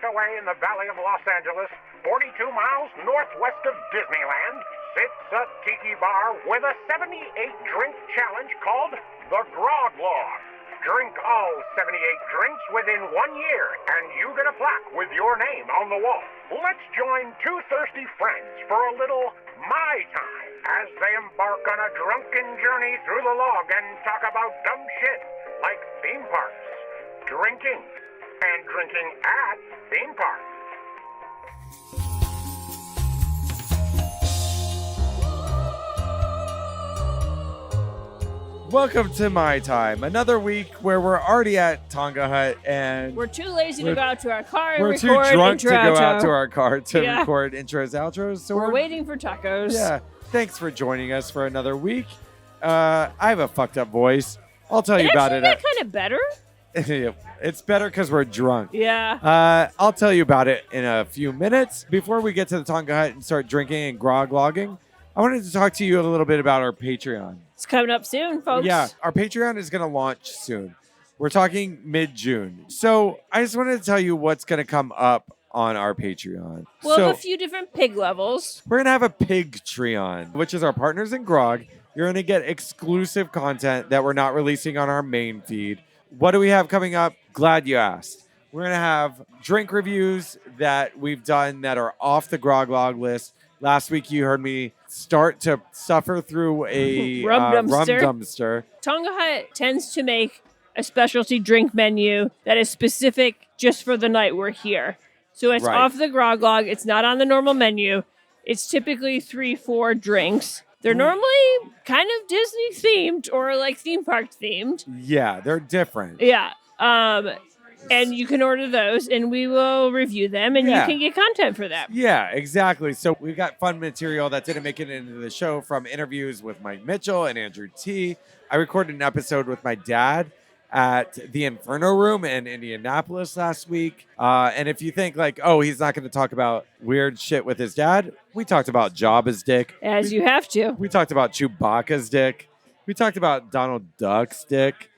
tucked away in the valley of Los Angeles, 42 miles northwest of Disneyland, sits a tiki bar with a 78-drink challenge called the Grog Log. Drink all 78 drinks within 1 year, and you get a plaque with your name on the wall. Let's join two thirsty friends for a little My Time as they embark on a drunken journey through the log and talk about dumb shit like theme parks, drinking, and drinking at theme parks. Welcome to My Time, another week where we're already at Tonga Hut and we're too lazy to go out to our car and we're record too drunk intro, to go outro. out to our car to record intros, outros. So we're waiting for tacos. Yeah, thanks for joining us for another week. I have a fucked up voice. I'll tell you about it. Kind of better. It's better because we're drunk. Yeah. I'll tell you about it in a few minutes. Before we get to the Tonga Hut and start drinking and grog logging, I wanted to talk to you a little bit about our Patreon. It's coming up soon, folks. Yeah, our Patreon is going to launch soon. We're talking mid-June. So I just wanted to tell you what's going to come up on our Patreon. We'll have a few different pig levels. We're going to have a Pigtreon, which is our partners in Grog. You're going to get exclusive content that we're not releasing on our main feed. What do we have coming up? Glad you asked. We're going to have drink reviews that we've done that are off the Grog Log list. Last week, you heard me start to suffer through a rum dumpster. Tonga Hut tends to make a specialty drink menu that is specific just for the night we're here. So it's off the Grog Log. It's not on the normal menu. It's typically 3-4 drinks. They're normally kind of Disney themed or like theme park themed. Yeah, they're different. Yeah. And you can order those, and we will review them, and you can get content for them. Yeah, exactly. So we've got fun material that didn't make it into the show from interviews with Mike Mitchell and Andrew T. I recorded an episode with my dad at the Inferno Room in Indianapolis last week. And if you think like, oh, he's not going to talk about weird shit with his dad, we talked about Jabba's dick. You have to. We talked about Chewbacca's dick. We talked about Donald Duck's dick.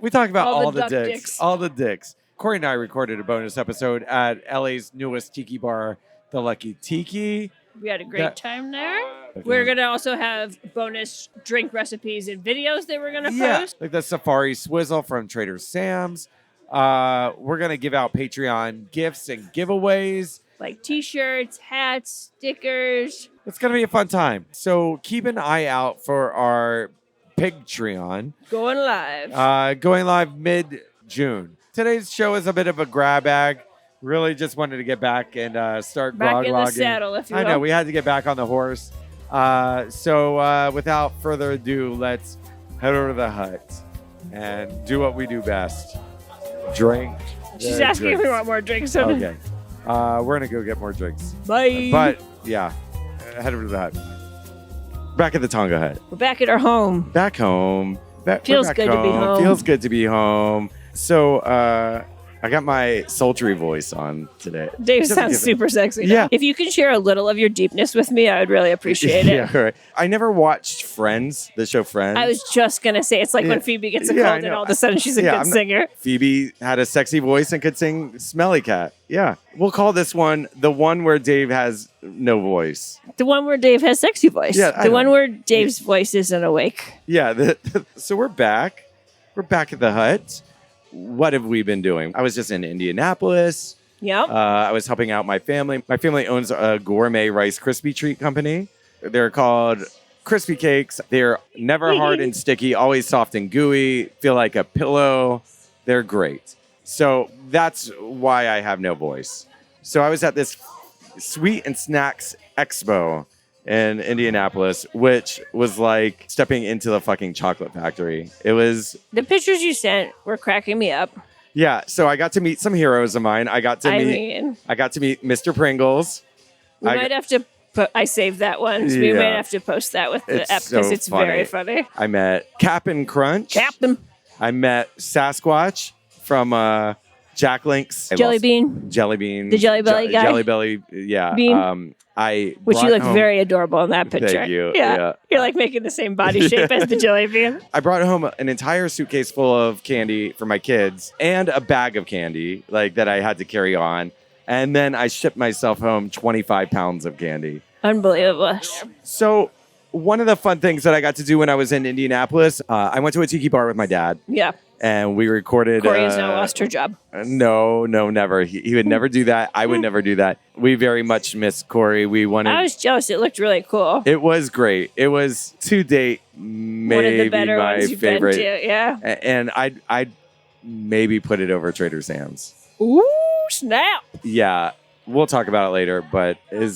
We talked about all the dicks. All the dicks. Corie and I recorded a bonus episode at LA's newest tiki bar, The Lucky Tiki. We had a great time there. We're going to also have bonus drink recipes and videos that we're going to post. Like the Safari Swizzle from Trader Sam's. We're going to give out Patreon gifts and giveaways. Like t-shirts, hats, stickers. It's going to be a fun time. So keep an eye out for our Pigtreon. Going live. Going live mid-June. Today's show is a bit of a grab bag. Really just wanted to get back and start grog logging. Back in the saddle, if you will. I know, we had to get back on the horse. So without further ado, let's head over to the hut and do what we do best. Drink. She's asking if we want more drinks. Okay. We're going to go get more drinks. Bye. But, yeah, head over to the hut. Back at the Tonga Hut. We're back at our home. Back home. Feels good to be home. Feels good to be home. So, I got my sultry voice on today. Dave sounds super sexy. Yeah. If you can share a little of your deepness with me, I would really appreciate it. Yeah, right. I never watched Friends, the show Friends. I was just going to say, it's like when Phoebe gets a cold and all of a sudden she's a good singer. Phoebe had a sexy voice and could sing Smelly Cat. Yeah. We'll call this one the one where Dave has no voice. The one where Dave has sexy voice. Yeah, the one where Dave's voice isn't awake. Yeah. So we're back. We're back at the hut. What have we been doing? I was just in Indianapolis. Yep. I was helping out my family. My family owns a gourmet Rice Krispie treat company. They're called Crispy Cakes. They're never hard and sticky, always soft and gooey, feel like a pillow. They're great. So that's why I have no voice. So I was at this Sweet and Snacks Expo in Indianapolis, which was like stepping into the fucking chocolate factory. It was... The pictures you sent were cracking me up. Yeah, so I got to meet some heroes of mine. I got to meet Mr. Pringles. We might have to... I saved that one, so we might have to post that with the app because it's very funny. I met Cap'n Crunch. I met Sasquatch from Jack Link's. Jelly Bean. The Jelly Belly guy. Jelly Belly, yeah. Bean. Which you look very adorable in that picture. Thank you. Yeah. You're like making the same body shape as the Jelly Bean. I brought home an entire suitcase full of candy for my kids and a bag of candy like that I had to carry on. And then I shipped myself home 25 pounds of candy. Unbelievable. So one of the fun things that I got to do when I was in Indianapolis, I went to a tiki bar with my dad. Yeah. And we recorded. Corie has now lost her job. No, never. He would never do that. I would never do that. We very much miss Corie. We wanted. I was jealous. It looked really cool. It was great. It was to date maybe one of the better my ones you've favorite. been to. Yeah. And I'd maybe put it over Trader Sam's. Ooh, snap! Yeah, we'll talk about it later. But I'm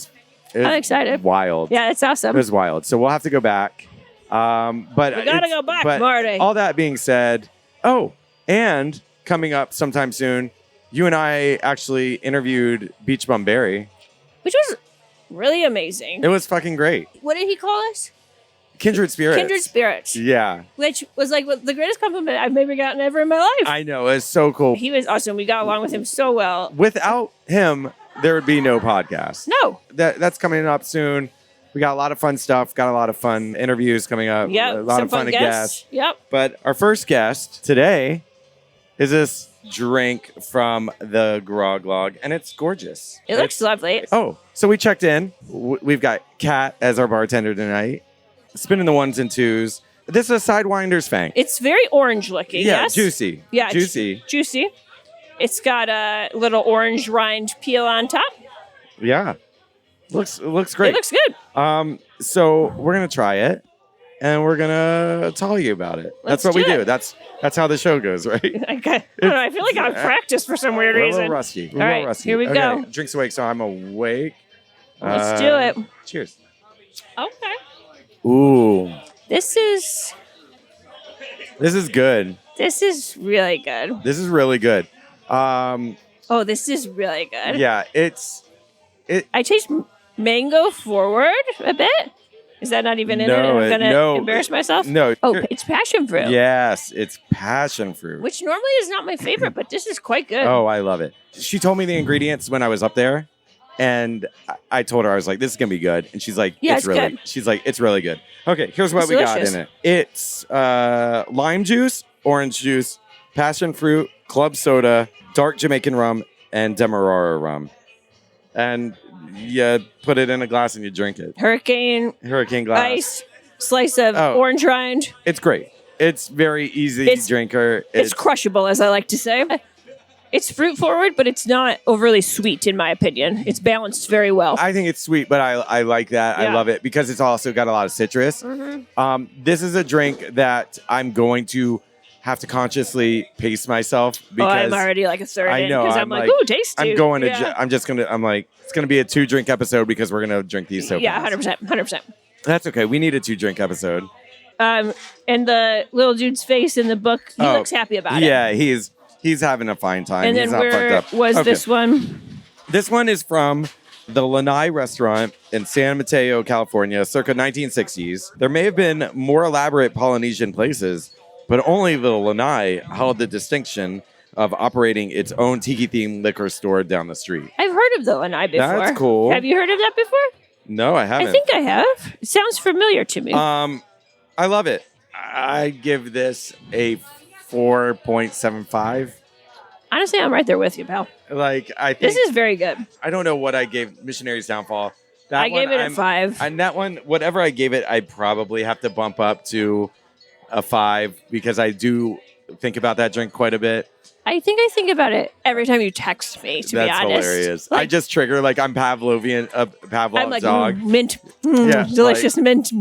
excited. Wild. Yeah, it's awesome. It was wild. So we'll have to go back. But we gotta go back, Marty. All that being said. Oh, and coming up sometime soon, you and I actually interviewed Beach Bum Barry. Which was really amazing. It was fucking great. What did he call us? Kindred Spirits. Kindred Spirits. Yeah. Which was like the greatest compliment I've maybe gotten ever in my life. I know. It's so cool. He was awesome. We got along with him so well. Without him, there would be no podcast. No. That's coming up soon. We got a lot of fun stuff. Got a lot of fun interviews coming up. Yep. A lot of fun guests. Yep. But our first guest today is this drink from the Grog Log, and it's gorgeous. It looks lovely. Oh, so we checked in. We've got Kat as our bartender tonight, spinning the ones and twos. This is a Sidewinder's Fang. It's very orange looking. Yeah, yes? juicy. Yeah, juicy. Juicy. It's got a little orange rind peel on top. Yeah, looks great. It looks good. So we're gonna try it, and we're gonna tell you about it. Let's That's what we do do. it. That's how the show goes, right? I don't know. I feel like I'm practiced for some weird We're a reason. little rusty. All right, here we go. Drinks awake, so I'm awake. Let's do it. Cheers. Okay. Ooh, This is good. this is really good. This is really good. Oh, this is really good. Yeah, I taste mango forward a bit. Is that not even in it? I'm gonna embarrass myself. No. Oh, it's passion fruit. Yes, it's passion fruit. Which normally is not my favorite, but this is quite good. Oh, I love it. She told me the ingredients when I was up there, and I told her, I was like, "This is gonna be good," and she's like, Yeah, "It's really." good. She's like, "It's really good." Okay, here's what It's we delicious. got in it. It's lime juice, orange juice, passion fruit, club soda, dark Jamaican rum, and Demerara rum. And you put it in a glass and you drink it. Hurricane glass. ice, slice of Oh. orange rind. It's great. It's very easy drinker. It's crushable, as I like to say. It's fruit forward, but it's not overly sweet, in my opinion. It's balanced very well. I think it's sweet, but I like that. I Yeah. love it because it's also got a lot of citrus. This is a drink that I'm going to have to consciously pace myself because I'm already like a third I in know, because I'm I'm like, like- ooh, tasty. I'm going to. Yeah. I'm like, it's going to be a 2-drink episode because we're going to drink these so Yeah, fast. 100%. That's okay. We need a 2-drink episode. And the little dude's face in the book, he Oh, looks happy about it. Yeah, he's having a fine time. And He's then not fucked where up. was Okay. this one? This one is from the Lanai restaurant in San Mateo, California, circa 1960s. There may have been more elaborate Polynesian places, but only the Lanai held the distinction of operating its own tiki-themed liquor store down the street. I've heard of the Lanai before. That's cool. Have you heard of that before? No, I haven't. I think I have. It sounds familiar to me. I love it. I give this a 4.75. Honestly, I'm right there with you, pal. Like, I think This is very good. I don't know what I gave Missionary's Downfall. That I gave one, it a 5. And that one, whatever I gave it, I probably have to bump up to a 5 because I do think about that drink quite a bit. I think about it every time you text me, to That's be honest. hilarious. Like, I just trigger like I'm Pavlovian, Pavlov's I'm like, dog. mint. Yeah, Delicious mint.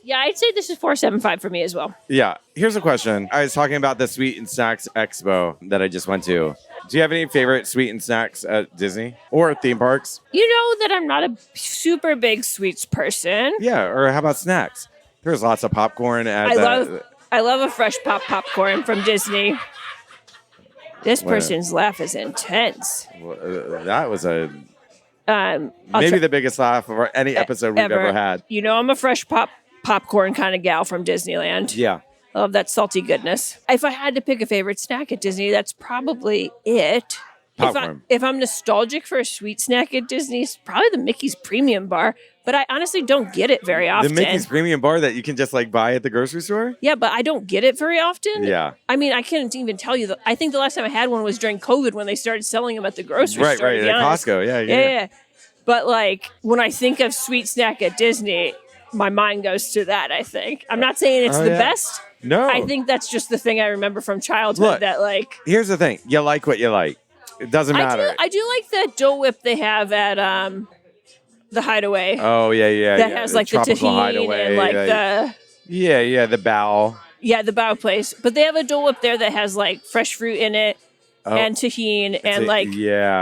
Yeah, I'd say this is 4.75 for me as well. Yeah. Here's a question. I was talking about the Sweet and Snacks Expo that I just went to. Do you have any favorite sweet and snacks at Disney or theme parks? You know that I'm not a super big sweets person. Yeah. Or how about snacks? There's lots of popcorn at I love a fresh popcorn from Disney. This Wow. person's laugh is intense. That was I'll maybe try- the biggest laugh of any episode we've ever had. You know, I'm a fresh popcorn kind of gal from Disneyland. Yeah. I love that salty goodness. If I had to pick a favorite snack at Disney, that's probably it. popcorn. If I'm nostalgic for a sweet snack at Disney, it's probably the Mickey's Premium Bar. But I honestly don't get it very often. The Mickey's Premium Bar that you can just like buy at the grocery store? Yeah, but I don't get it very often. Yeah. I mean, I can't even tell you. I think the last time I had one was during COVID when they started selling them at the grocery store. Right, at Costco. Yeah. But like when I think of sweet snack at Disney, my mind goes to that, I think. I'm not saying it's the best. No. I think that's just the thing I remember from childhood. Look, that like. Here's the thing. You like what you like. It doesn't matter. I do like that Dole Whip they have at the Hideaway. Oh, yeah. That has like the tahini hideaway, and like the... Yeah, the bow. Yeah, the bow place. But they have a Dole Whip there that has like fresh fruit in it and tahini and like... Yeah.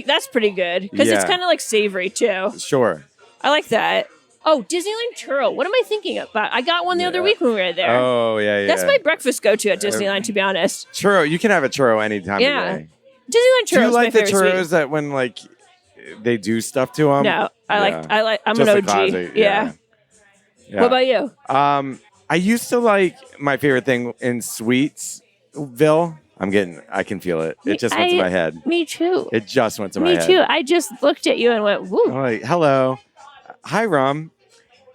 That's pretty good because it's kind of like savory too. Sure. I like that. Oh, Disneyland churro. What am I thinking about? I got one the other week when we were there. Oh, yeah. That's my breakfast go-to at Disneyland, to be honest. Churro. You can have a churro anytime of the day. Disneyland churros. Do you like the churros sweet. that when like they do stuff to them? No, I'm just an OG. classic, yeah. What about you? I used to like my favorite thing in Sweetsville. I can feel it. It just went to my head. Me too. It just went to my head. Me too. I just looked at you and went, woo. I'm like, hello. Hi, Rum.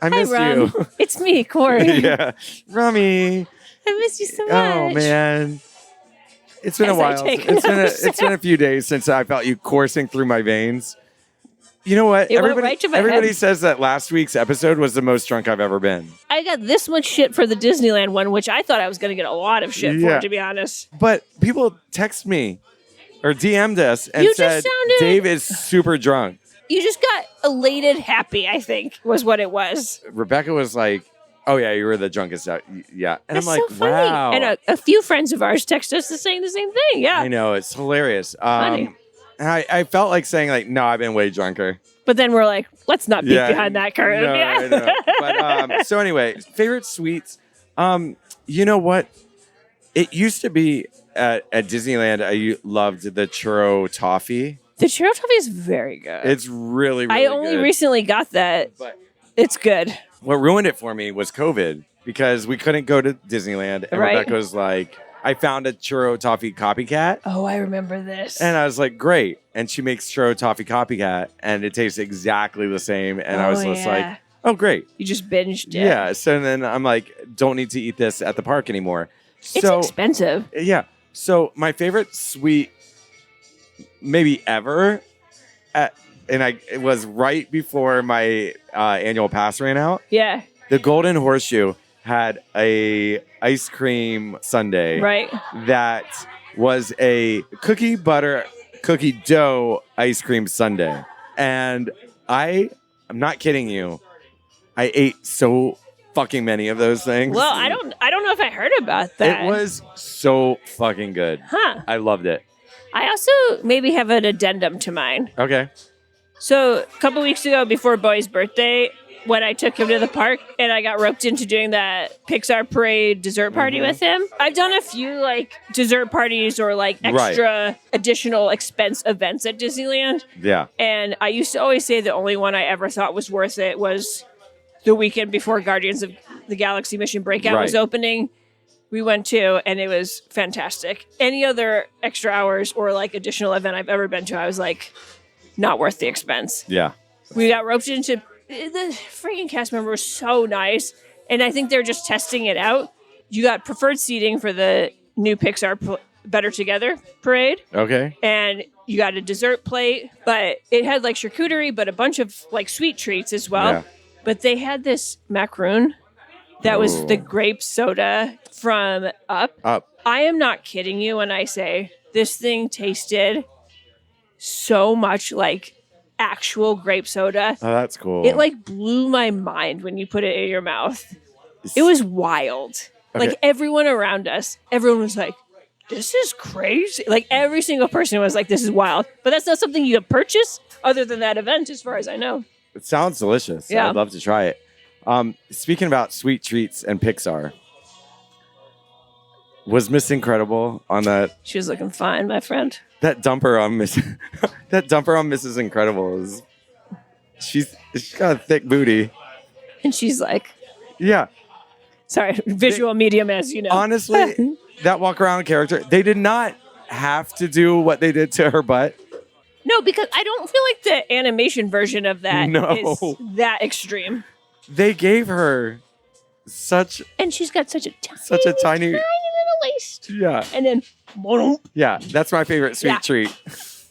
I missed you. It's me, Corie. Yeah. Rummy. I miss you so much. Oh, man. It's been a while. It's been a few days since I felt you coursing through my veins. You know what? Everybody says that last week's episode was the most drunk I've ever been. I got this much shit for the Disneyland one, which I thought I was going to get a lot of shit for, to be honest. But people text me or DM'd us and said, Dave is super drunk. You just got elated happy, I think, was what it was. Rebecca was like, oh, yeah, you were the drunkest out. Yeah. And That's I'm like, so funny. wow. And a few friends of ours text us saying the same thing. Yeah. I know. It's hilarious. Funny. And I felt like saying, like, no, I've been way drunker. But then we're like, let's not peek behind that curtain. No, I know. But so anyway, favorite sweets. You know what? It used to be at Disneyland, I loved the churro toffee. The churro toffee is very good. It's really, really I only recently got that. But it's good. What ruined it for me was COVID because we couldn't go to Disneyland. And Rebecca was like, I found a churro toffee copycat. Oh, I remember this. And I was like, great. And she makes churro toffee copycat and it tastes exactly the same. And I was just like, oh, great. You just binged it. Yeah. So then I'm like, don't need to eat this at the park anymore. It's expensive. Yeah. So my favorite sweet maybe ever it was right before my annual pass ran out. Yeah. The Golden Horseshoe had a ice cream sundae. Right. That was a cookie dough ice cream sundae. And I'm not kidding you. I ate so fucking many of those things. Well, I don't know if I heard about that. It was so fucking good. Huh. I loved it. I also maybe have an addendum to mine. Okay. So a couple weeks ago before Boy's birthday, when I took him to the park and I got roped into doing that Pixar parade dessert party with him. I've done a few like dessert parties or like extra additional expense events at Disneyland. Yeah. And I used to always say the only one I ever thought was worth it was the weekend before Guardians of the Galaxy Mission Breakout was opening. We went to, and it was fantastic. Any other extra hours or like additional event I've ever been to, I was like, not worth the expense. Yeah. We got roped into, the freaking cast member was so nice. And I think they're just testing it out. You got preferred seating for the new Pixar Better Together parade. Okay. And you got a dessert plate, but it had like charcuterie, but a bunch of like sweet treats as well. Yeah. But they had this macaroon that was the grape soda from Up. I am not kidding you when I say this thing tasted so much like actual grape soda. Oh, that's cool. It like blew my mind when you put it in your mouth. It was wild. Okay. Like everyone around us, everyone was like, this is crazy. Like every single person was like, this is wild. But that's not something you can purchase other than that event as far as I know. It sounds delicious. Yeah. I'd love to try it. Speaking about sweet treats and Pixar, was Miss Incredible on that? She was looking fine, my friend. That dumper on Mrs. Incredible is she's got a thick booty. And she's like, yeah. Sorry, visual medium as you know. Honestly, that walk around character, they did not have to do what they did to her butt? No, because I don't feel like the animation version of that is that extreme. They gave her such and she's got such a tiny little waist. Yeah. And then yeah, that's my favorite sweet treat.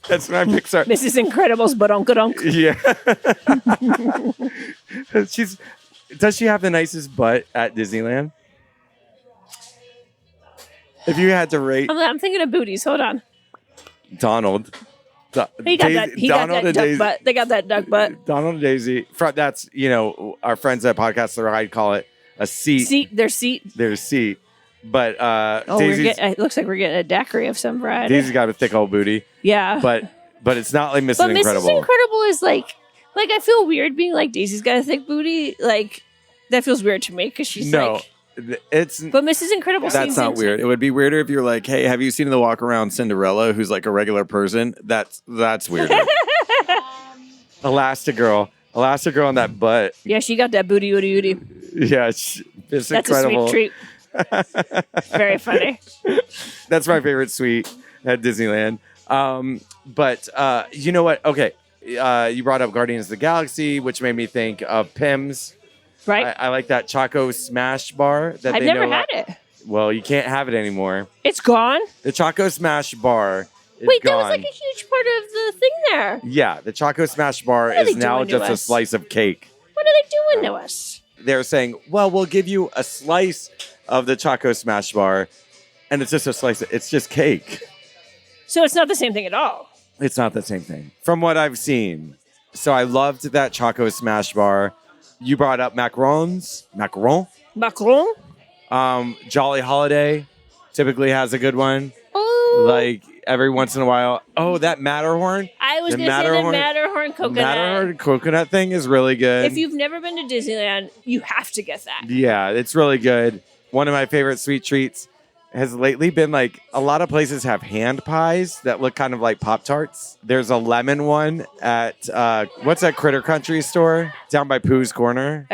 That's my Pixar. Mrs. Incredible's badonk-a-donk. Yeah. Does she have the nicest butt at Disneyland? If you had to rate I'm thinking of booties. Hold on. Donald. He got that duck butt. They got that duck butt. Donald and Daisy. That's, our friends at Podcast The Ride call it a seat. Their seat. Their seat. But it looks like we're getting a daiquiri of some variety. Daisy's got a thick old booty. Yeah. But it's not like Mrs. Incredible. Mrs. Incredible is like I feel weird being like Daisy's got a thick booty. Like that feels weird to me because she's like. But Mrs. Incredible that's not weird. It would be weirder if you're like, hey, have you seen the walk around Cinderella who's like a regular person? That's weird. Elastigirl on that butt. Yeah, she got that booty. Yeah, it's that's incredible. A sweet treat. Very funny. That's my favorite sweet at Disneyland. But you know what? Okay, you brought up Guardians of the Galaxy, which made me think of Pim's. Right. I like that Choco Smash bar. I've never had it. Well, you can't have it anymore. It's gone? The Choco Smash bar is Wait, gone. that was like a huge part of the thing there. Yeah, the Choco Smash bar is now just a slice of cake. What are they doing to us? They're saying, well, we'll give you a slice of the Choco Smash bar, and it's just a slice. It's just cake. So it's not the same thing at all. It's not the same thing, from what I've seen. So I loved that Choco Smash bar. You brought up macarons. Macaron. Jolly Holiday typically has a good one. Oh. Like every once in a while. Oh, that Matterhorn. I was going to say the Matterhorn coconut. Matterhorn coconut thing is really good. If you've never been to Disneyland, you have to get that. Yeah, it's really good. One of my favorite sweet treats has lately been like a lot of places have hand pies that look kind of like Pop-Tarts. There's a lemon one at what's that Critter Country store down by Pooh's Corner?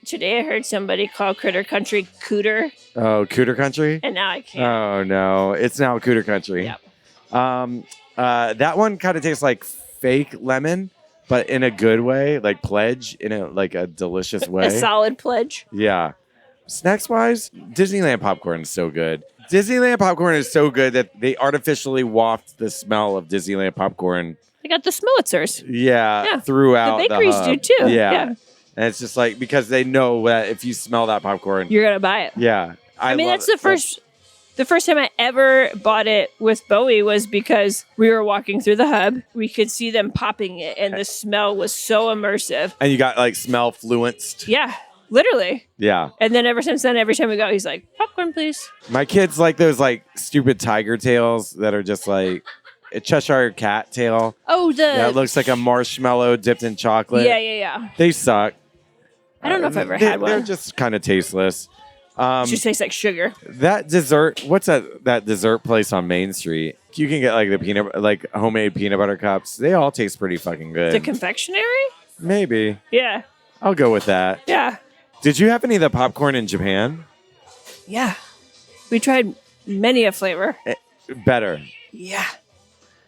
Today I heard somebody call Critter Country Cooter. Oh, Cooter Country? And now I can't. Oh no, it's now Cooter Country. Yep. That one kind of tastes like fake lemon, but in a good way, like Pledge in a delicious way. A solid Pledge. Yeah. Snacks wise, Disneyland popcorn is so good. Disneyland popcorn is so good that they artificially waft the smell of Disneyland popcorn. They got the Smitzers. Yeah, throughout the bakeries do too. Yeah. And it's just like because they know that if you smell that popcorn, you're gonna buy it. Yeah. I mean, that's the first time I ever bought it with Bowie was because we were walking through the hub. We could see them popping it, and the smell was so immersive. And you got like smell fluenced. Yeah. Literally. Yeah. And then ever since then, every time we go, he's like, popcorn, please. My kids like those like stupid tiger tails that are just like a Cheshire cat tail. Oh, that looks like a marshmallow dipped in chocolate. Yeah. They suck. I don't know if I've ever had one. They're just kind of tasteless. It just tastes like sugar. That dessert, what's that dessert place on Main Street? You can get like homemade peanut butter cups. They all taste pretty fucking good. The confectionery? Maybe. Yeah. I'll go with that. Yeah. Did you have any of the popcorn in Japan? Yeah. We tried many a flavor. Better. Yeah.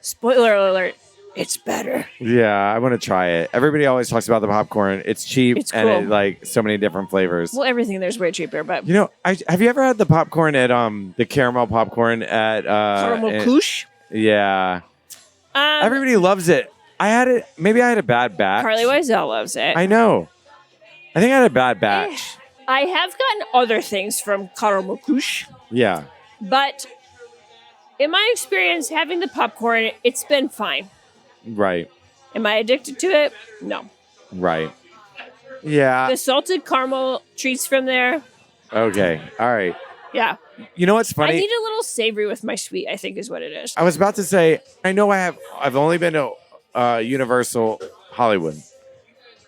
Spoiler alert. It's better. Yeah, I want to try it. Everybody always talks about the popcorn. It's cheap and it like so many different flavors. Well, everything there's way cheaper, but have you ever had the popcorn at the caramel popcorn at Caramel Couche? Yeah. Everybody loves it. I had it. Maybe I had a bad batch. Carly Wiesel loves it. I know. I think I had a bad batch. I have gotten other things from Caramel Couche. Yeah. But in my experience, having the popcorn, it's been fine. Right. Am I addicted to it? No. Right. Yeah. The salted caramel treats from there. Okay. All right. Yeah. You know what's funny? I need a little savory with my sweet, I think is what it is. I was about to say, I know I've only been to Universal Hollywood.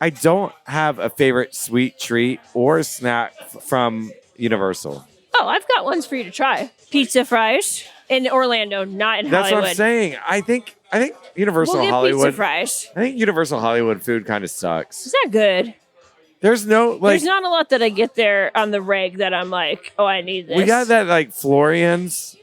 I don't have a favorite sweet treat or snack from Universal. Oh, I've got ones for you to try. Pizza fries in Orlando, not in Hollywood. That's what I'm saying. I think Universal we'll get Hollywood. Pizza fries. I think Universal Hollywood food kind of sucks. It's not good. There's not a lot that I get there on the reg that I'm like, oh, I need this. We got that like Florian's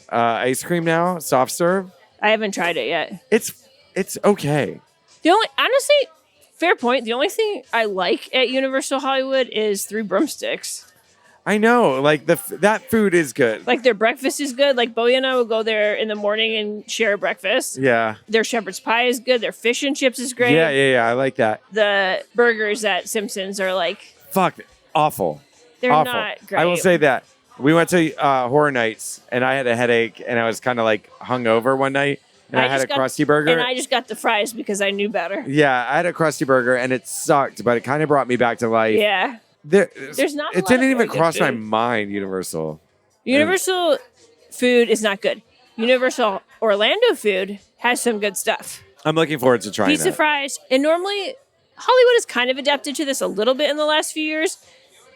ice cream now, soft serve. I haven't tried it yet. It's okay. Honestly, fair point. The only thing I like at Universal Hollywood is 3 broomsticks. I know, like that food is good. Like their breakfast is good. Like Bowie and I will go there in the morning and share breakfast. Yeah. Their shepherd's pie is good. Their fish and chips is great. Yeah. I like that. The burgers at Simpsons are like awful. They're awful. not great. I will say that we went to Horror Nights and I had a headache and I was kind of like hungover one night and I had a Krusty Burger. And I just got the fries because I knew better. Yeah, I had a Krusty Burger and it sucked, but it kind of brought me back to life. Yeah. There's not. It didn't even cross my mind. Universal food is not good. Universal Orlando food has some good stuff. I'm looking forward to trying Pizza fries, and normally Hollywood has kind of adapted to this a little bit in the last few years,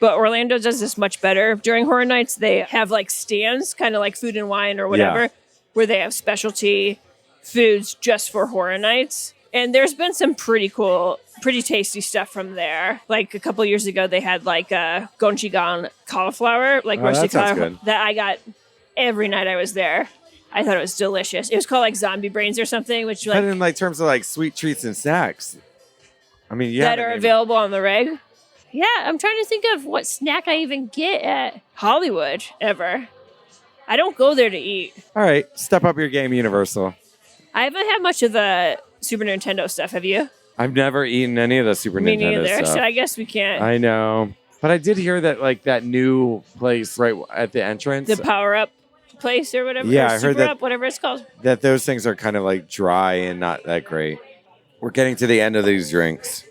but Orlando does this much better. During Horror Nights, they have like stands, kind of like Food and Wine or whatever, where they have specialty foods just for Horror Nights. And there's been some pretty cool, pretty tasty stuff from there. Like a couple years ago, they had like gochujang cauliflower, like roasted cauliflower that I got every night I was there. I thought it was delicious. It was called like zombie brains or something, which like, but in like terms of like sweet treats and snacks, I mean, that are available on the reg. Yeah, I'm trying to think of what snack I even get at Hollywood ever. I don't go there to eat. All right, step up your game, Universal. I haven't had much of the Super Nintendo stuff. Have you? I've never eaten any of the Super Me Nintendo neither, stuff. so I guess we can't. I know. But I did hear that like that new place right at the entrance. The Power Up place or whatever. Yeah, or I heard Super that. Up, whatever it's called. That those things are kind of like dry and not that great. We're getting to the end of these drinks.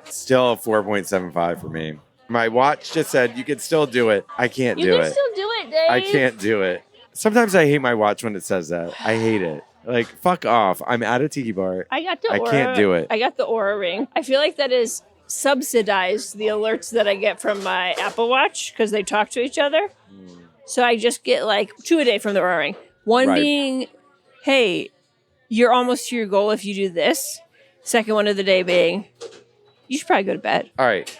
Still a 4.75 for me. My watch just said you could still do it. I can't do it. You can still do it, Dave. I can't do it. Sometimes I hate my watch when it says that. I hate it. Like, fuck off. I'm at a tiki bar. I Aura. Can't do it. I got the Aura ring. I feel like that is subsidized the alerts that I get from my Apple Watch because they talk to each other. So I just get like 2 a day from the Aura ring. One being, hey, you're almost to your goal if you do this. Second one of the day being, you should probably go to bed. All right.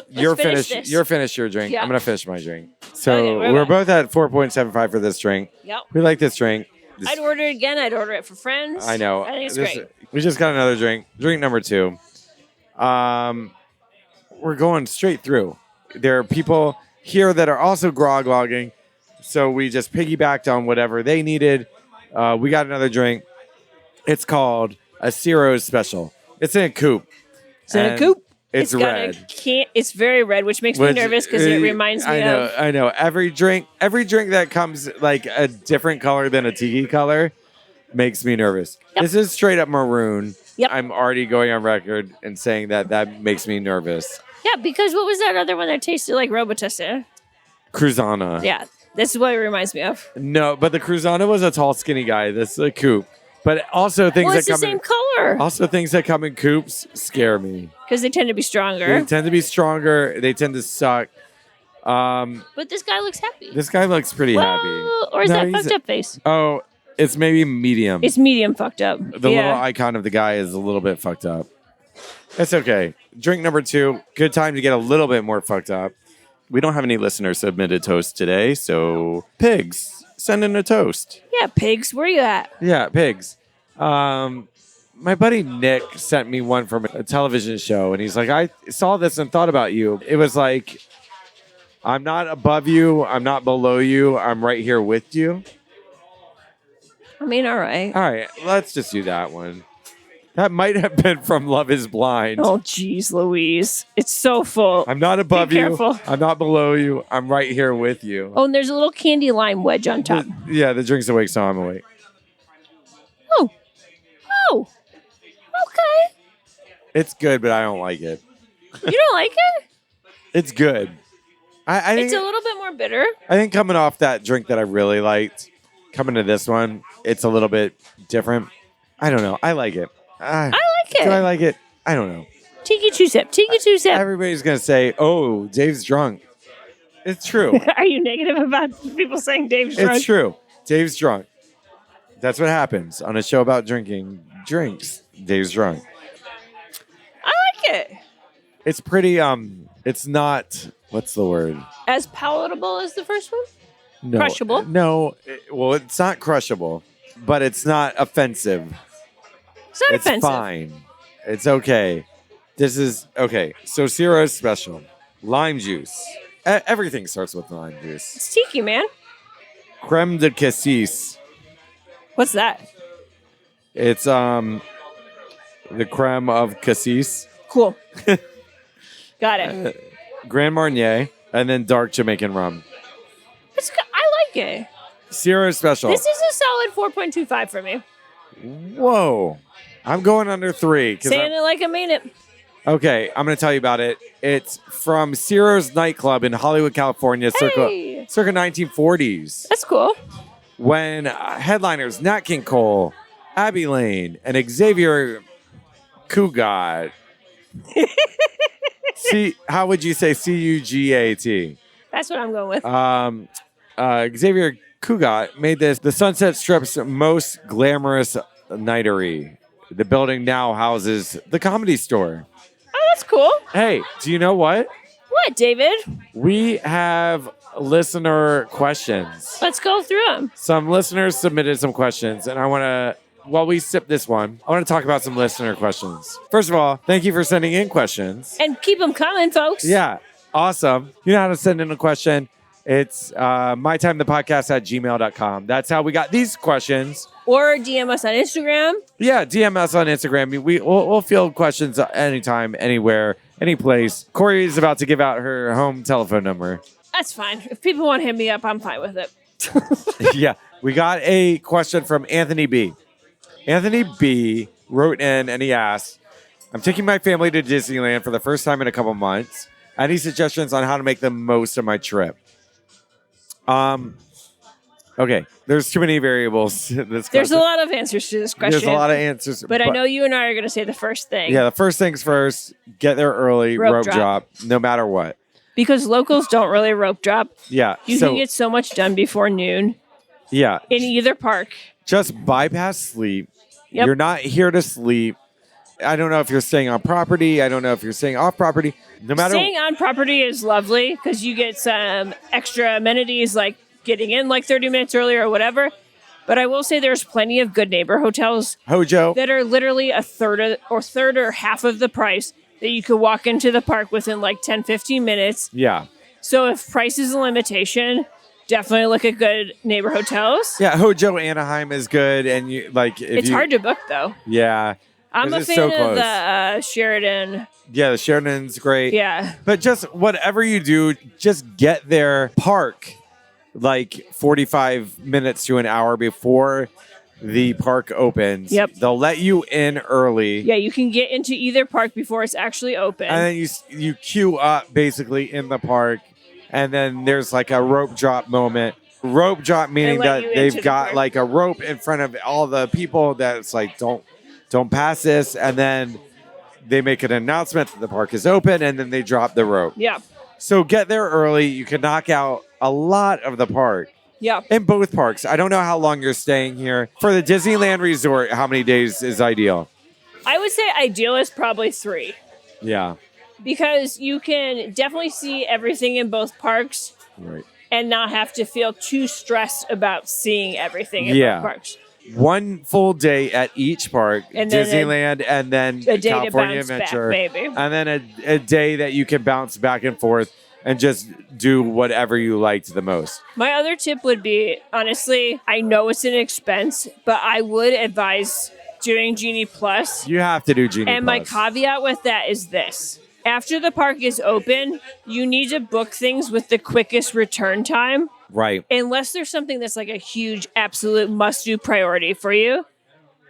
You're finished. This. You're finished your drink. Yeah. I'm going to finish my drink. So Okay, we're both at 4.75 for this drink. Yep. We like this drink. I'd order it again. I'd order it for friends. I know. I think it's great. We just got another drink. Drink number 2. We're going straight through. There are people here that are also grog logging. So we just piggybacked on whatever they needed. We got another drink. It's called a Cirro special. It's in a coupe. It's in a coupe. It's red. It's very red, which makes me nervous because it reminds me of... I know. Every drink that comes like a different color than a tiki color makes me nervous. Yep. This is straight up maroon. Yep. I'm already going on record and saying that makes me nervous. Yeah, because what was that other one that tasted like Robitussin? Cruzana. Yeah, this is what it reminds me of. No, but the Cruzana was a tall, skinny guy. This is a coupe. But also things it's the same color. Also things that come in coupes scare me. Because they tend to be stronger. They tend to be stronger. They tend to suck. But this guy looks happy. This guy looks pretty happy. Or is that fucked up face? Oh, it's maybe medium. It's medium fucked up. The little icon of the guy is a little bit fucked up. It's okay. Drink number 2. Good time to get a little bit more fucked up. We don't have any listener submitted toast today, so pigs, send in a toast. Yeah, pigs. Where you at? Yeah, pigs. My buddy Nick sent me one from a television show, and he's like, I saw this and thought about you. It was like, I'm not above you. I'm not below you. I'm right here with you. I mean, all right. All right, let's just do that one. That might have been from Love is Blind. Oh, geez, Louise. It's so full. I'm not above you. Careful. I'm not below you. I'm right here with you. Oh, and there's a little candy lime wedge on top. The drink's awake, so I'm awake. Oh. Okay. It's good, but I don't like it. You don't like it? It's good. I think it's a little bit more bitter. I think coming off that drink that I really liked, coming to this one, it's a little bit different. I don't know. I like it. I like it. Do I like it? I don't know. Tiki two-sip. Tiki two-sip. Everybody's going to say, oh, Dave's drunk. It's true. Are you negative about people saying Dave's drunk? It's true. Dave's drunk. That's what happens on a show about drinking drinks. Dave's drunk. I like it. It's pretty, it's not, what's the word? As palatable as the first one? No, Crushable. No, well, it's not crushable, but it's not offensive. It's not It's offensive. fine. It's okay. This is okay. So Cirro is special. Lime juice. Everything starts with lime juice. It's tiki, man. Creme de cassis. What's that? It's the creme of cassis. Cool. Got it. Grand Marnier, and then dark Jamaican rum. I like it. Cirro is special. This is a solid 4.25 for me. Whoa. I'm going under 3. Saying it like I mean it. Okay, I'm going to tell you about it. It's from Cirro's nightclub in Hollywood, California, Hey. circa 1940s. That's cool. When headliners Nat King Cole, Abby Lane, and Xavier Cugat. How would you say Cugat? That's what I'm going with. Xavier Cugat made this the Sunset Strip's most glamorous nightery. The building now houses the Comedy Store. Oh, that's cool. Hey, do you know what? What, David? We have listener questions. Let's go through them. Some listeners submitted some questions, and I want to, while we sip this one, I want to talk about some listener questions. First of all, thank you for sending in questions. And keep them coming, folks. Yeah, awesome. You know how to send in a question? It's mytimethepodcast@gmail.com. That's how we got these questions. Or DM us on Instagram. Yeah, DM us on Instagram. We'll field questions anytime, anywhere, any place. Corie is about to give out her home telephone number. That's fine. If people want to hit me up, I'm fine with it. Yeah, we got a question from Anthony B. Anthony B wrote in and he asked, I'm taking my family to Disneyland for the first time in a couple months. Any suggestions on how to make the most of my trip? Okay, there's too many variables. There's a lot of answers to this question. There's a lot of answers. But I know you and I are going to say the first thing. Yeah, the first things first, get there early, rope drop, no matter what. Because locals don't really rope drop. Yeah. You can get so much done before noon. Yeah. In either park. Just bypass sleep. Yep. You're not here to sleep. I don't know if you're staying on property. I don't know if you're staying off property. No matter. Staying on property is lovely because you get some extra amenities like getting in like 30 minutes earlier or whatever. But I will say there's plenty of good neighbor hotels Hojo that are literally a third or half of the price that you could walk into the park within like 10, 15 minutes. Yeah. So if price is a limitation, definitely look at good neighbor hotels. Yeah, Hojo Anaheim is good, and you like. It's hard to book though. Yeah. I'm a fan of the Sheridan. Yeah, the Sheridan's great. Yeah. But just whatever you do, just get there, park like 45 minutes to an hour before the park opens. Yep. They'll let you in early. Yeah, you can get into either park before it's actually open. And then you queue up basically in the park, and then there's like a rope drop moment. Rope drop meaning that they've got like a rope in front of all the people that's like, don't pass this, and then they make an announcement that the park is open, and then they drop the rope. Yeah. So get there early. You can knock out a lot of the park. Yeah. In both parks. I don't know how long you're staying here. For the Disneyland Resort, how many days is ideal? I would say ideal is probably 3. Yeah. Because you can definitely see everything in both parks. Right. And not have to feel too stressed about seeing everything in both parks. One full day at each park, and then Disneyland, and then a day California to bounce Adventure, back, maybe. And then a day that you can bounce back and forth and just do whatever you liked the most. My other tip would be, honestly, I know it's an expense, but I would advise doing Genie Plus. You have to do Genie And Plus. my caveat with that is this. After the park is open, you need to book things with the quickest return time. Right. Unless there's something that's like a huge, absolute must-do priority for you.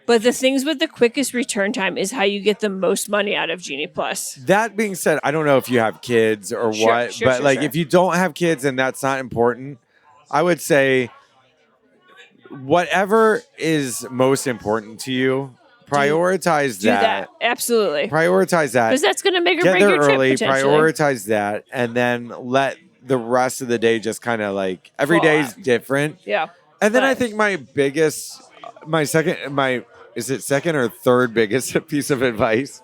But the things with the quickest return time is how you get the most money out of Genie Plus. That being said, I don't know if you have kids or what, but if you don't have kids and that's not important, I would say whatever is most important to you, prioritize do that. Absolutely. Prioritize that. Because that's going to make or Get break there your trip, early, potentially. prioritize that, and then let the rest of the day just kind of like every day is different. Yeah. And then I think is it second or third biggest piece of advice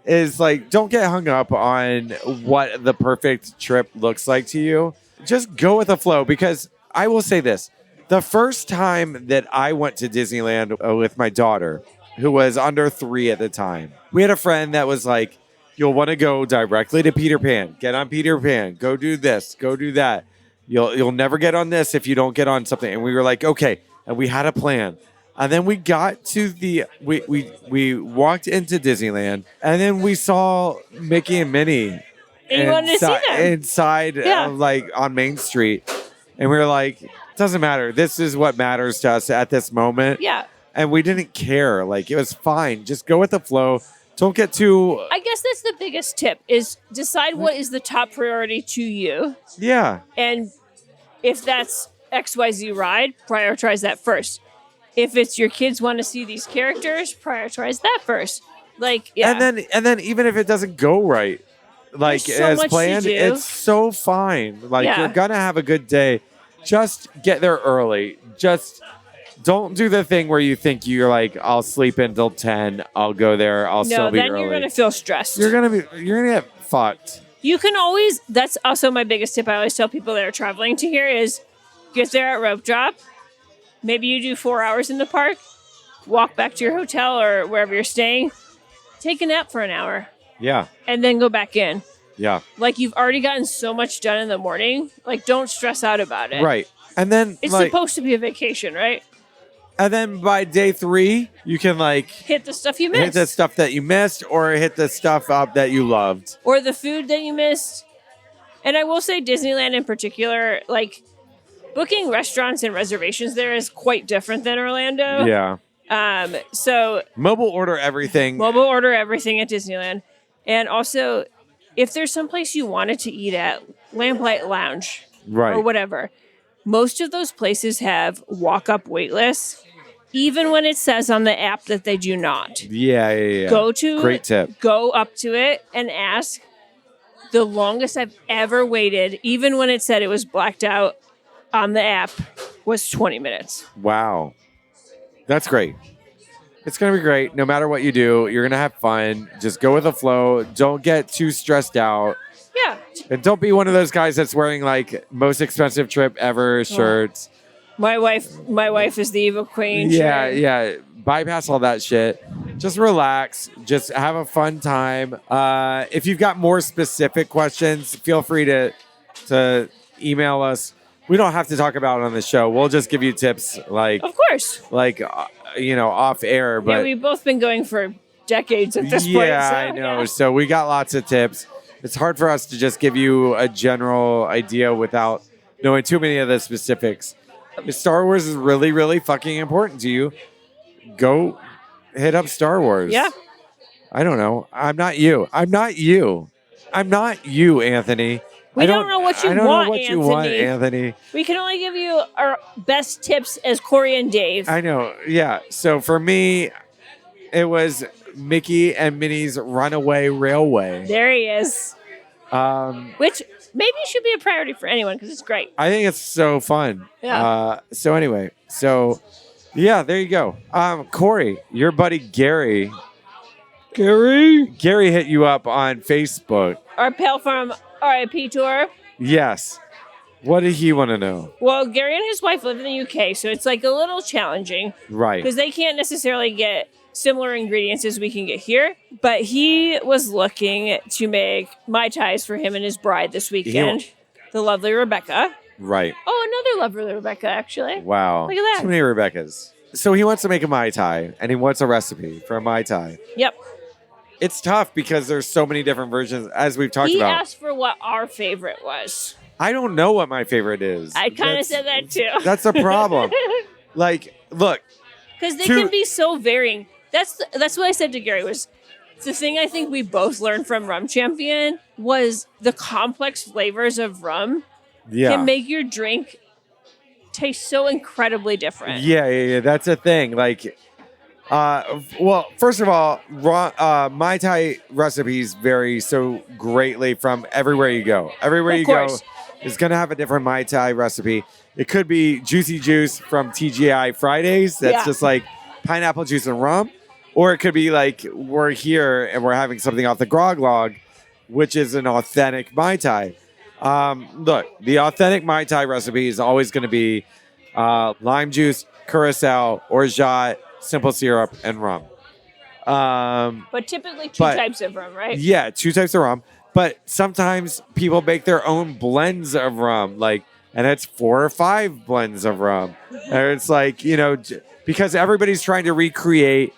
is like, don't get hung up on what the perfect trip looks like to you. Just go with the flow, because I will say this. The first time that I went to Disneyland with my daughter, who was under 3 at the time, we had a friend that was like, you'll want to go directly to Peter Pan. Get on Peter Pan. Go do this. Go do that. You'll never get on this if you don't get on something. And we were like, okay. And we had a plan. And then we got to we walked into Disneyland, and then we saw Mickey and Minnie. And you wanted to see them. Inside, like on Main Street. And we were like, it doesn't matter. This is what matters to us at this moment. Yeah. And we didn't care. Like, it was fine. Just go with the flow. Don't get too... I guess that's the biggest tip, is decide what is the top priority to you. Yeah. And if that's XYZ ride, prioritize that first. If it's your kids want to see these characters, prioritize that first. Like, yeah. And then even if it doesn't go right, like There's so as much planned, to do. it's so fine. Like, you're gonna have a good day. Just get there early. Just don't do the thing where you think you're like, I'll sleep until 10. I'll go there. I'll still be early. No, then you're gonna feel stressed. You're gonna get fucked. You can always. That's also my biggest tip. I always tell people that are traveling to here is get there at rope drop. Maybe you do 4 hours in the park. Walk back to your hotel or wherever you're staying. Take a nap for an hour. Yeah. And then go back in. Yeah. Like, you've already gotten so much done in the morning. Like, don't stress out about it. Right. And then it's supposed to be a vacation, right? And then by day 3, you can like hit the stuff you missed. Hit the stuff that you missed, or hit the stuff up that you loved. Or the food that you missed. And I will say Disneyland in particular, like, booking restaurants and reservations there is quite different than Orlando. Yeah. So mobile order everything. Mobile order everything at Disneyland. And also, if there's someplace you wanted to eat at, Lamplight Lounge, right, or whatever, most of those places have walk-up wait lists, even when it says on the app that they do not. Yeah. Great tip. Go up to it and ask. The longest I've ever waited, even when it said it was blacked out on the app, was 20 minutes. Wow. That's great. It's going to be great. No matter what you do, you're going to have fun. Just go with the flow. Don't get too stressed out. Yeah. And don't be one of those guys that's wearing like most expensive trip ever shirts. My wife is the evil queen. Yeah. Bypass all that shit. Just relax. Just have a fun time. If you've got more specific questions, feel free to email us. We don't have to talk about it on the show. We'll just give you tips, like, of course, like off air. But we've both been going for decades at this point. Yeah, I know. Yeah. So we got lots of tips. It's hard for us to just give you a general idea without knowing too many of the specifics. If Star Wars is really, really fucking important to you, go hit up Star Wars. Yeah. I don't know. I'm not you, Anthony. We don't know what you want, Anthony. We can only give you our best tips as Corie and Dave. I know. Yeah. So for me, it was Mickey and Minnie's Runaway Railway. There he is. Which maybe should be a priority for anyone because it's great. I think it's so fun. Yeah. So anyway, yeah, there you go. Corie, your buddy Gary hit you up on Facebook. Our Pale Farm RIP tour. Yes. What did he want to know? Well, Gary and his wife live in the UK, so it's like a little challenging. Right. Because they can't necessarily get similar ingredients as we can get here. But he was looking to make Mai Tais for him and his bride this weekend. The lovely Rebecca. Right. Oh, another lovely Rebecca, actually. Wow. Look at that. Too many Rebeccas. So he wants to make a Mai Tai, and he wants a recipe for a Mai Tai. Yep. It's tough because there's so many different versions, as we've talked about. He asked for what our favorite was. I don't know what my favorite is. I kind of said that too. That's a problem. Like, look. Because they can be so varying. That's what I said to Gary was the thing I think we both learned from Rum Champion was the complex flavors of rum can make your drink taste so incredibly different. Yeah. That's a thing. Like, well, first of all, Mai Tai recipes vary so greatly from everywhere you go. Everywhere you go is going to have a different Mai Tai recipe. It could be Juicy Juice from TGI Fridays. That's just like pineapple juice and rum. Or it could be like we're here and we're having something off the Grog Log, which is an authentic Mai Tai. Look, the authentic Mai Tai recipe is always going to be lime juice, curacao, orgeat, simple syrup, and rum. But typically two types of rum, right? Yeah, 2 types of rum. But sometimes people make their own blends of rum, and it's 4 or 5 blends of rum. And it's like, because everybody's trying to recreate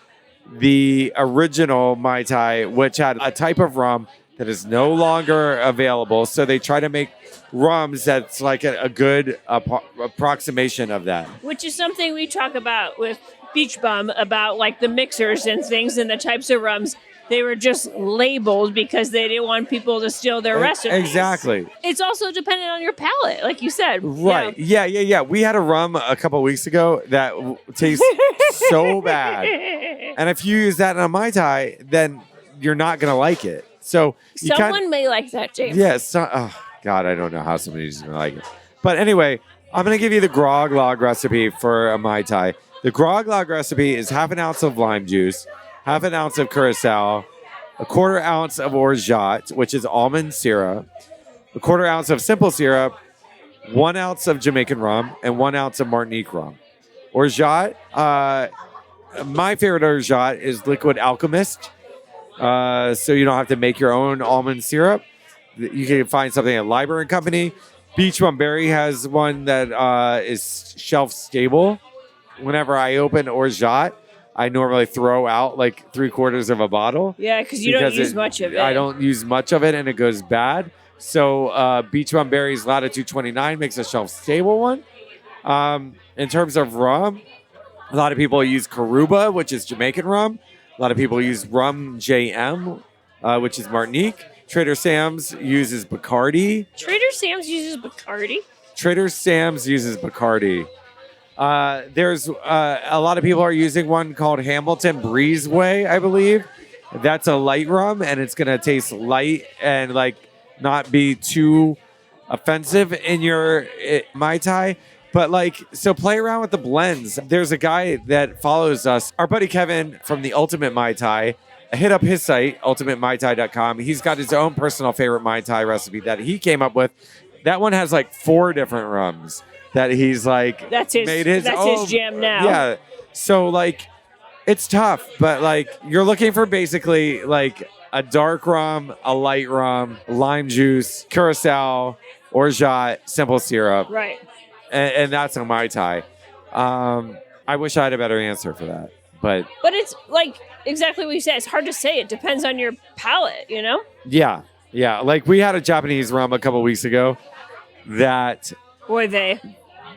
the original Mai Tai, which had a type of rum that is no longer available. So they try to make rums that's like a good approximation of that. Which is something we talk about with Beach Bum, about like the mixers and things and the types of rums. They were just labeled because they didn't want people to steal their recipes. Exactly. It's also dependent on your palate, like you said. Right. Yeah. We had a rum a couple of weeks ago that tastes so bad. And if you use that in a Mai Tai, then you're not going to like it. So someone may like that, James. Yes. Oh, God, I don't know how somebody's going to like it. But anyway, I'm going to give you the Grog Log recipe for a Mai Tai. The Grog Log recipe is half an ounce of lime juice, half an ounce of curacao, a 1/4 ounce of orgeat, which is almond syrup, a 1/4 ounce of simple syrup, 1 ounce of Jamaican rum, and 1 ounce of Martinique rum. Orgeat, my favorite orgeat is Liquid Alchemist. So you don't have to make your own almond syrup. You can find something at Liber and Company. Beach Bum Berry has one that is shelf stable. Whenever I open orgeat, I normally throw out like 3/4 of a bottle. Yeah, because you don't use much of it. I don't use much of it, and it goes bad. So Beach Bum Berry's Latitude 29 makes a shelf stable one. In terms of rum, a lot of people use Caruba, which is Jamaican rum. A lot of people use Rum JM, which is Martinique. Trader Sam's uses Bacardi. Trader Sam's uses Bacardi? Trader Sam's uses Bacardi. There's a lot of people are using one called Hamilton Breezeway, I believe. That's a light rum, and it's going to taste light and not be too offensive in your Mai Tai. But so play around with the blends. There's a guy that follows us, our buddy Kevin from the Ultimate Mai Tai. Hit up his site, ultimatemaitai.com. He's got his own personal favorite Mai Tai recipe that he came up with. That one has 4 different rums that he's that's his jam now. Yeah. So it's tough, but you're looking for basically a dark rum, a light rum, lime juice, curacao, orgeat, simple syrup. Right. And that's a Mai Tai. I wish I had a better answer for that. But it's exactly what you said. It's hard to say. It depends on your palate, Yeah. We had a Japanese rum a couple weeks ago that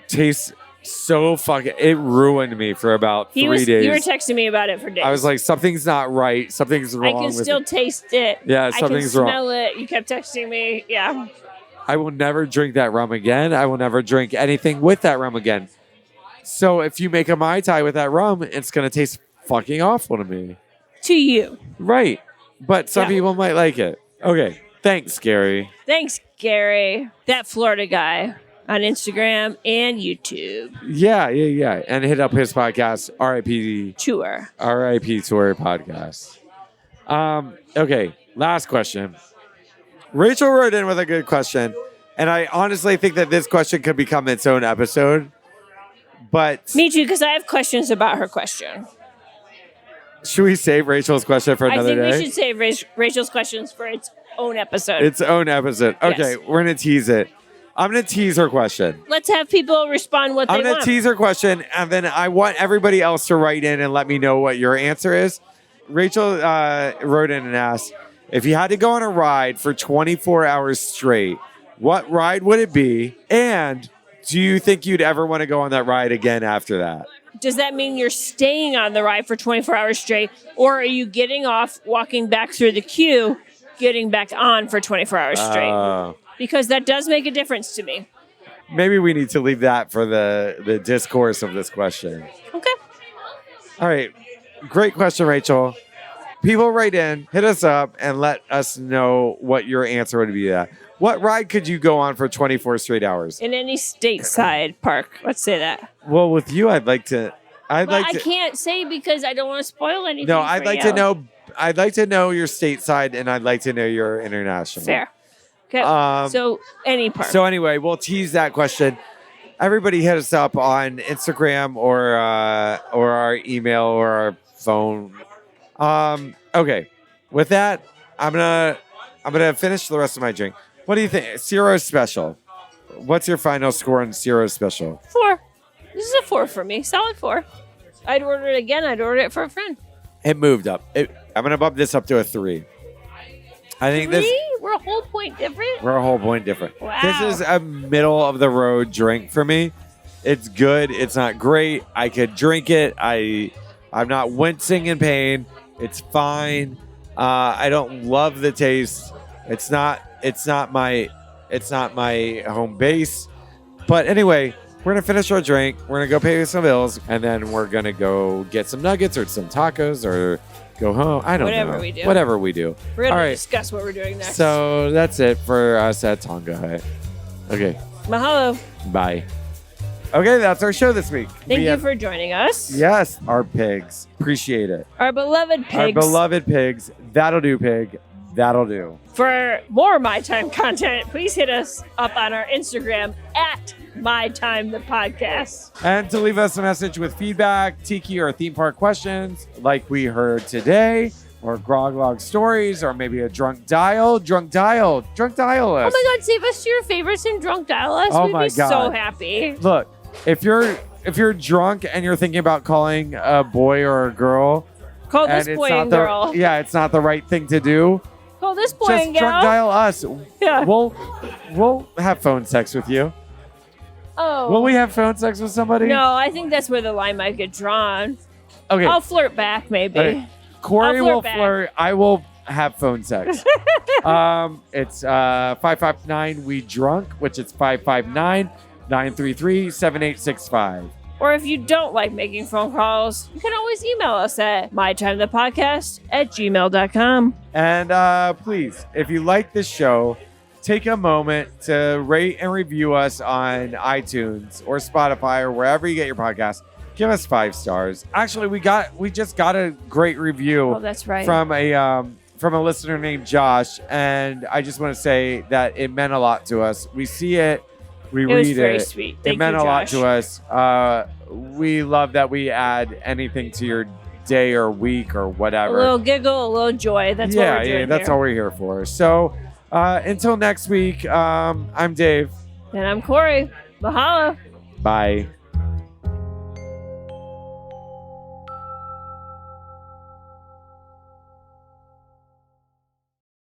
tastes so fucking... It ruined me for about 3 days. You were texting me about it for days. I was like, something's not right. Something's wrong. I can still taste it. Yeah, something's wrong. I can smell it. You kept texting me. Yeah. I will never drink that rum again. I will never drink anything with that rum again. So if you make a Mai Tai with that rum, it's going to taste fucking awful to me. To you. Right. But some people might like it. Okay. Thanks, Gary. Thanks, Gary. That Florida guy on Instagram and YouTube. Yeah. And hit up his podcast, RIP Tour. RIP Tour podcast. Okay. Last question. Rachel wrote in with a good question. And I honestly think that this question could become its own episode. But me too, because I have questions about her question. Should we save Rachel's question for another day? I think we should save Rachel's questions for its own episode. Its own episode. Okay, We're going to tease it. I'm going to tease her question. Let's have people respond what they want. I'm going to tease her question, and then I want everybody else to write in and let me know what your answer is. Rachel wrote in and asked, if you had to go on a ride for 24 hours straight, what ride would it be? And do you think you'd ever want to go on that ride again after that? Does that mean you're staying on the ride for 24 hours straight? Or are you getting off, walking back through the queue, getting back on for 24 hours straight? Because that does make a difference to me. Maybe we need to leave that for the discourse of this question. Okay. All right. Great question, Rachel. People write in, hit us up, and let us know what your answer would be to that. What ride could you go on for 24 straight hours? In any stateside park. Let's say that. Well, with you, I can't say because I don't want to spoil anything. No, I'd like to know your stateside, and I'd like to know your international. Fair. Okay. So any park. So anyway, we'll tease that question. Everybody hit us up on Instagram or our email or our phone. Okay. With that, I'm gonna finish the rest of my drink. What do you think? Cirro Special. What's your final score on Cirro Special? 4. This is a 4 for me. Solid 4. I'd order it again. I'd order it for a friend. It moved up. I'm gonna bump this up to a 3. I think 3? We're a whole point different? we're a whole point different. Wow. This is a middle of the road drink for me. It's good. It's not great. I could drink it. I'm not wincing in pain. It's fine. I don't love the taste. It's not my home base. But anyway, we're gonna finish our drink. We're gonna go pay some bills, and then we're gonna go get some nuggets or some tacos or go home. I don't know. Whatever we do. We're gonna All right. discuss what we're doing next. So that's it for us at Tonga Hut. Okay. Mahalo. Bye. Okay, that's our show this week. Thank you for joining us. Yes, our pigs. Appreciate it. Our beloved pigs. Our beloved pigs. That'll do, pig. That'll do. For more My Time content, please hit us up on our Instagram at My Time the Podcast. And to leave us a message with feedback, tiki or theme park questions, like we heard today, or Grog Log stories, or maybe a drunk dial us. Oh my God, save us to your favorites and drunk dial us. Oh We'd my be God. so happy. Look, if you're drunk and you're thinking about calling a boy or a girl, Call this and boy it's not and girl. it's not the right thing to do. Call this boy Just and gal. drunk dial us. Yeah. We'll have phone sex with you. Oh. Will we have phone sex with somebody? No, I think that's where the line might get drawn. Okay. I'll flirt back, maybe. Okay. Corey I'll flirt will back. flirt. I will have phone sex. It's 559 we drunk, which is 559-933-7865. Or if you don't like making phone calls, you can always email us at mytimethepodcast@gmail.com. And please, if you like this show, take a moment to rate and review us on iTunes or Spotify or wherever you get your podcast. Give us 5 stars. Actually, we just got a great review. Oh, that's right. From a listener named Josh, and I just want to say that it meant a lot to us. We see it, we read it. It was very sweet. Thank it meant you, a lot Josh. to us. We love that we add anything to your day or week or whatever. A little giggle, a little joy. That's what we're doing that's here. all we're here for. So until next week, I'm Dave. And I'm Corey. Mahalo. Bye.